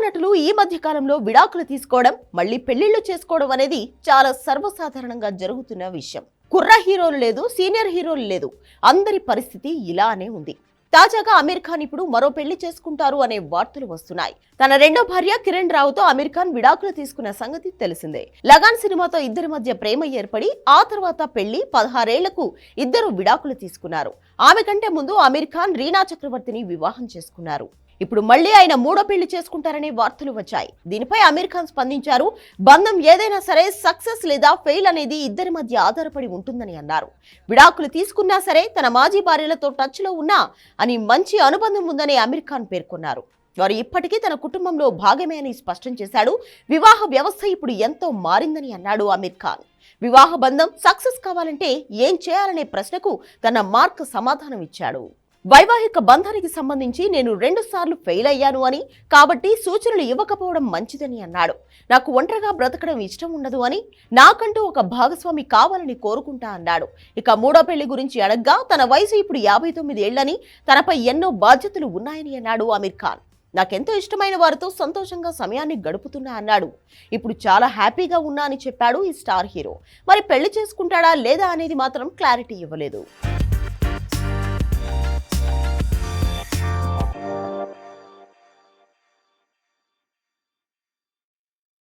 నటులు ఈ మధ్య కాలంలో విడాకులు తీసుకోవడం, మళ్ళీ పెళ్లిళ్లు చేసుకోవడం అనేది చాలా సర్వసాధారణంగా జరుగుతున్న విషయం. కుర్ర హీరోలు లేదు, సీనియర్ హీరోలు లేదు, అందరి పరిస్థితి ఇలానే ఉంది. తాజాగా అమీర్ ఖాన్ ఇప్పుడు మరో పెళ్లి చేసుకుంటారు అనే వార్తలు వస్తున్నాయి. తన రెండో భార్య కిరణ్ రావుతో అమీర్ ఖాన్ విడాకులు తీసుకున్న సంగతి తెలిసిందే. లగాన్ సినిమాతో ఇద్దరి మధ్య ప్రేమ ఏర్పడి ఆ తర్వాత పెళ్లి 16 ఏళ్లకు ఇద్దరు విడాకులు తీసుకున్నారు. ఆమె కంటే ముందు అమీర్ ఖాన్ రీనా చక్రవర్తిని వివాహం చేసుకున్నారు. ఇప్పుడు మళ్లీ ఆయన మూడో పెళ్లి చేసుకుంటారనే వార్తలు వచ్చాయి. దీనిపై అమీర్ ఖాన్ స్పందించారు. బంధం ఏదైనా సరే సక్సెస్ లేదా ఫెయిల్ అనేది ఇద్దరి మధ్య ఆధారపడి ఉంటుందని అన్నారు. విడాకులు తీసుకున్నా సరే తన మాజీ భార్యలతో టచ్ లో ఉన్నా అని మంచి అనుబంధం ఉందని అమీర్ ఖాన్ పేర్కొన్నారు. వారు ఇప్పటికీ తన కుటుంబంలో భాగమే అని స్పష్టం చేశాడు. వివాహ వ్యవస్థ ఇప్పుడు ఎంతో మారిందని అన్నాడు అమీర్ ఖాన్. వివాహ బంధం సక్సెస్ కావాలంటే ఏం చేయాలనే ప్రశ్నకు తన మార్క్ సమాధానం ఇచ్చాడు. వైవాహిక బంధానికి సంబంధించి నేను 2 సార్లు ఫెయిల్ అయ్యాను అని, కాబట్టి సూచనలు ఇవ్వకపోవడం మంచిదని అన్నాడు. నాకు ఒంటరిగా బ్రతకడం ఇష్టం ఉండదు అని, నాకంటూ ఒక భాగస్వామి కావాలని కోరుకుంటా అన్నాడు. ఇక మూడో పెళ్లి గురించి అడగ్గా తన వయసు ఇప్పుడు 59 ఏళ్లని, తనపై ఎన్నో బాధ్యతలు ఉన్నాయని అన్నాడు అమీర్ ఖాన్. నాకెంతో ఇష్టమైన వారితో సంతోషంగా సమయాన్ని గడుపుతున్నా అన్నాడు. ఇప్పుడు చాలా హ్యాపీగా ఉన్నా అని చెప్పాడు ఈ స్టార్ హీరో. మరి పెళ్లి చేసుకుంటాడా లేదా అనేది మాత్రం క్లారిటీ ఇవ్వలేదు.